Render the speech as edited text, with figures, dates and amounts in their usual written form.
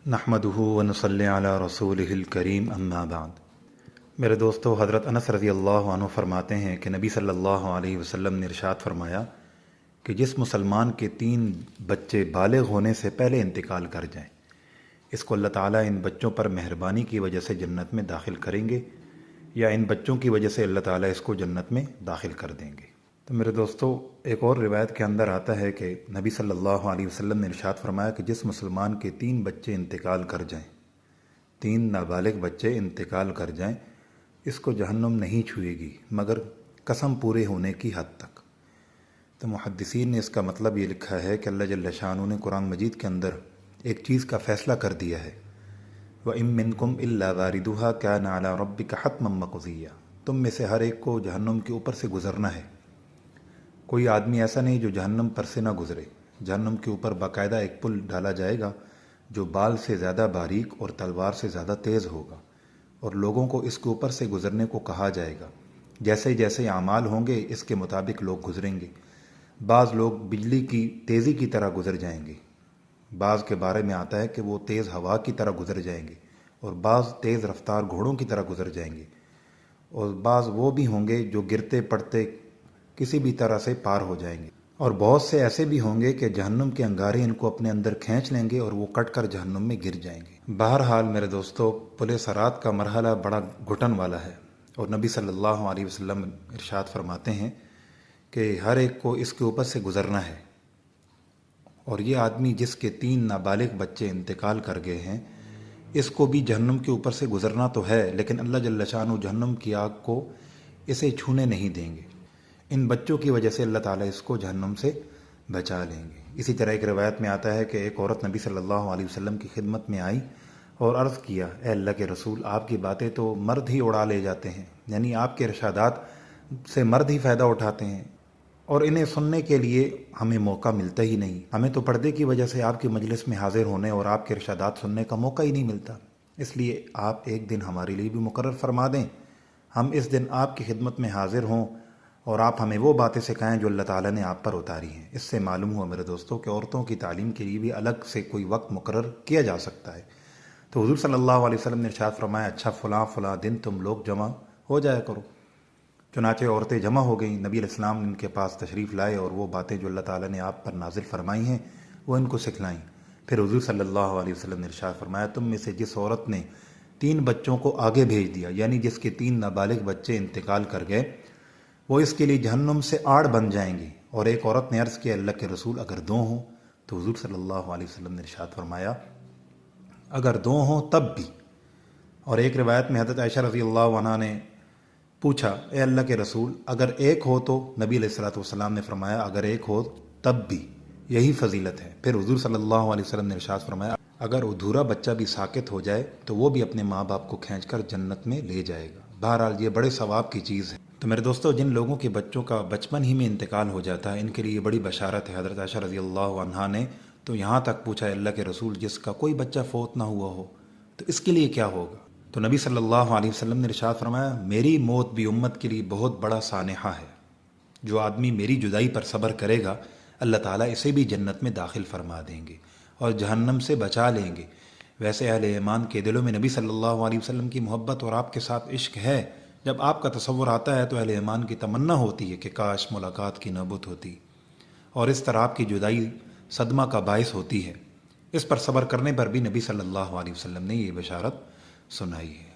نحمدہ ونصلی علی رسولہ الکریم اما بعد۔ میرے دوستو، حضرت انس رضی اللہ عنہ فرماتے ہیں کہ نبی صلی اللہ علیہ وسلم نے ارشاد فرمایا کہ جس مسلمان کے 3 بچے بالغ ہونے سے پہلے انتقال کر جائیں، اس کو اللہ تعالیٰ ان بچوں پر مہربانی کی وجہ سے جنت میں داخل کریں گے، یا ان بچوں کی وجہ سے اللہ تعالیٰ اس کو جنت میں داخل کر دیں گے۔ تو میرے دوستو، ایک اور روایت کے اندر آتا ہے کہ نبی صلی اللہ علیہ وسلم نے ارشاد فرمایا کہ جس مسلمان کے 3 بچے انتقال کر جائیں، 3 نابالغ بچے انتقال کر جائیں، اس کو جہنم نہیں چھوئے گی مگر قسم پورے ہونے کی حد تک۔ تو محدثین نے اس کا مطلب یہ لکھا ہے کہ اللہ جل شانہ نے قرآن مجید کے اندر ایک چیز کا فیصلہ کر دیا ہے، وَإِن مِّنكُمْ إِلَّا وَارِدُهَا كَانَ عَلَىٰ رَبِّكَ حَتْمًا مَّقْضِيًّا، تم میں سے ہر ایک کو جہنم کے اوپر سے گزرنا ہے۔ کوئی آدمی ایسا نہیں جو جہنم پر سے نہ گزرے۔ جہنم کے اوپر باقاعدہ ایک پل ڈالا جائے گا جو بال سے زیادہ باریک اور تلوار سے زیادہ تیز ہوگا، اور لوگوں کو اس کے اوپر سے گزرنے کو کہا جائے گا۔ جیسے جیسے اعمال ہوں گے اس کے مطابق لوگ گزریں گے۔ بعض لوگ بجلی کی تیزی کی طرح گزر جائیں گے، بعض کے بارے میں آتا ہے کہ وہ تیز ہوا کی طرح گزر جائیں گے، اور بعض تیز رفتار گھوڑوں کی طرح گزر جائیں گے، اور بعض وہ بھی ہوں گے جو گرتے پڑتے کسی بھی طرح سے پار ہو جائیں گے، اور بہت سے ایسے بھی ہوں گے کہ جہنم کے انگارے ان کو اپنے اندر کھینچ لیں گے اور وہ کٹ کر جہنم میں گر جائیں گے۔ بہرحال میرے دوستو، پل صراط کا مرحلہ بڑا گھٹن والا ہے، اور نبی صلی اللہ علیہ وسلم ارشاد فرماتے ہیں کہ ہر ایک کو اس کے اوپر سے گزرنا ہے، اور یہ آدمی جس کے 3 نابالغ بچے انتقال کر گئے ہیں، اس کو بھی جہنم کے اوپر سے گزرنا تو ہے، لیکن اللہ جل شانہ جہنم کی آگ کو اسے چھونے نہیں دیں گے۔ ان بچوں کی وجہ سے اللہ تعالیٰ اس کو جہنم سے بچا لیں گے۔ اسی طرح ایک روایت میں آتا ہے کہ ایک عورت نبی صلی اللہ علیہ وسلم کی خدمت میں آئی اور عرض کیا، اے اللہ کے رسول، آپ کی باتیں تو مرد ہی اڑا لے جاتے ہیں، یعنی آپ کے ارشادات سے مرد ہی فائدہ اٹھاتے ہیں، اور انہیں سننے کے لیے ہمیں موقع ملتا ہی نہیں۔ ہمیں تو پردے کی وجہ سے آپ کی مجلس میں حاضر ہونے اور آپ کے ارشادات سننے کا موقع ہی نہیں ملتا، اس لیے آپ ایک دن ہمارے لیے بھی مقرر فرما دیں، ہم اس دن آپ کی خدمت میں حاضر ہوں اور آپ ہمیں وہ باتیں سکھائیں جو اللہ تعالیٰ نے آپ پر اتاری ہیں۔ اس سے معلوم ہوا میرے دوستوں کہ عورتوں کی تعلیم کے لیے بھی الگ سے کوئی وقت مقرر کیا جا سکتا ہے۔ تو حضور صلی اللہ علیہ وسلم نے ارشاد فرمایا، اچھا فلاں فلاں دن تم لوگ جمع ہو جایا کرو۔ چنانچہ عورتیں جمع ہو گئیں، نبی علیہ السلام نے ان کے پاس تشریف لائے اور وہ باتیں جو اللہ تعالیٰ نے آپ پر نازل فرمائی ہیں وہ ان کو سکھلائیں۔ پھر حضور صلی اللہ علیہ وسلم نے ارشاد فرمایا، تم میں سے جس عورت نے 3 بچوں کو آگے بھیج دیا، یعنی جس کے 3 نابالغ بچے انتقال کر گئے، وہ اس کے لیے جہنم سے آڑ بن جائیں گے۔ اور ایک عورت نے عرض کیا، اللہ کے رسول اگر 2 ہوں؟ تو حضور صلی اللہ علیہ وسلم نے ارشاد فرمایا، اگر 2 ہوں تب بھی۔ اور ایک روایت میں حضرت عائشہ رضی اللہ عنہا نے پوچھا، اے اللہ کے رسول اگر 1 ہو تو؟ نبی علیہ الصلوۃ والسلام نے فرمایا، اگر 1 ہو تب بھی، یہی فضیلت ہے۔ پھر حضور صلی اللہ علیہ وسلم نے ارشاد فرمایا، اگر ادھورا بچہ بھی ساقط ہو جائے تو وہ بھی اپنے ماں باپ کو کھینچ کر جنت میں لے جائے گا۔ بہرحال یہ بڑے ثواب کی چیز ہے۔ تو میرے دوستو، جن لوگوں کے بچوں کا بچپن ہی میں انتقال ہو جاتا ہے، ان کے لیے بڑی بشارت ہے۔ حضرت عائشہ رضی اللہ عنہا نے تو یہاں تک پوچھا، اللہ کے رسول جس کا کوئی بچہ فوت نہ ہوا ہو تو اس کے لیے کیا ہوگا؟ تو نبی صلی اللہ علیہ وسلم نے ارشاد فرمایا، میری موت بھی امت کے لیے بہت بڑا سانحہ ہے۔ جو آدمی میری جدائی پر صبر کرے گا، اللہ تعالیٰ اسے بھی جنت میں داخل فرما دیں گے اور جہنم سے بچا لیں گے۔ ویسے اہل ایمان کے دلوں میں نبی صلی اللہ علیہ وسلم کی محبت اور آپ کے ساتھ عشق ہے۔ جب آپ کا تصور آتا ہے تو اہل ایمان کی تمنا ہوتی ہے کہ کاش ملاقات کی نوبت ہوتی، اور اس طرح آپ کی جدائی صدمہ کا باعث ہوتی ہے۔ اس پر صبر کرنے پر بھی نبی صلی اللہ علیہ وسلم نے یہ بشارت سنائی ہے۔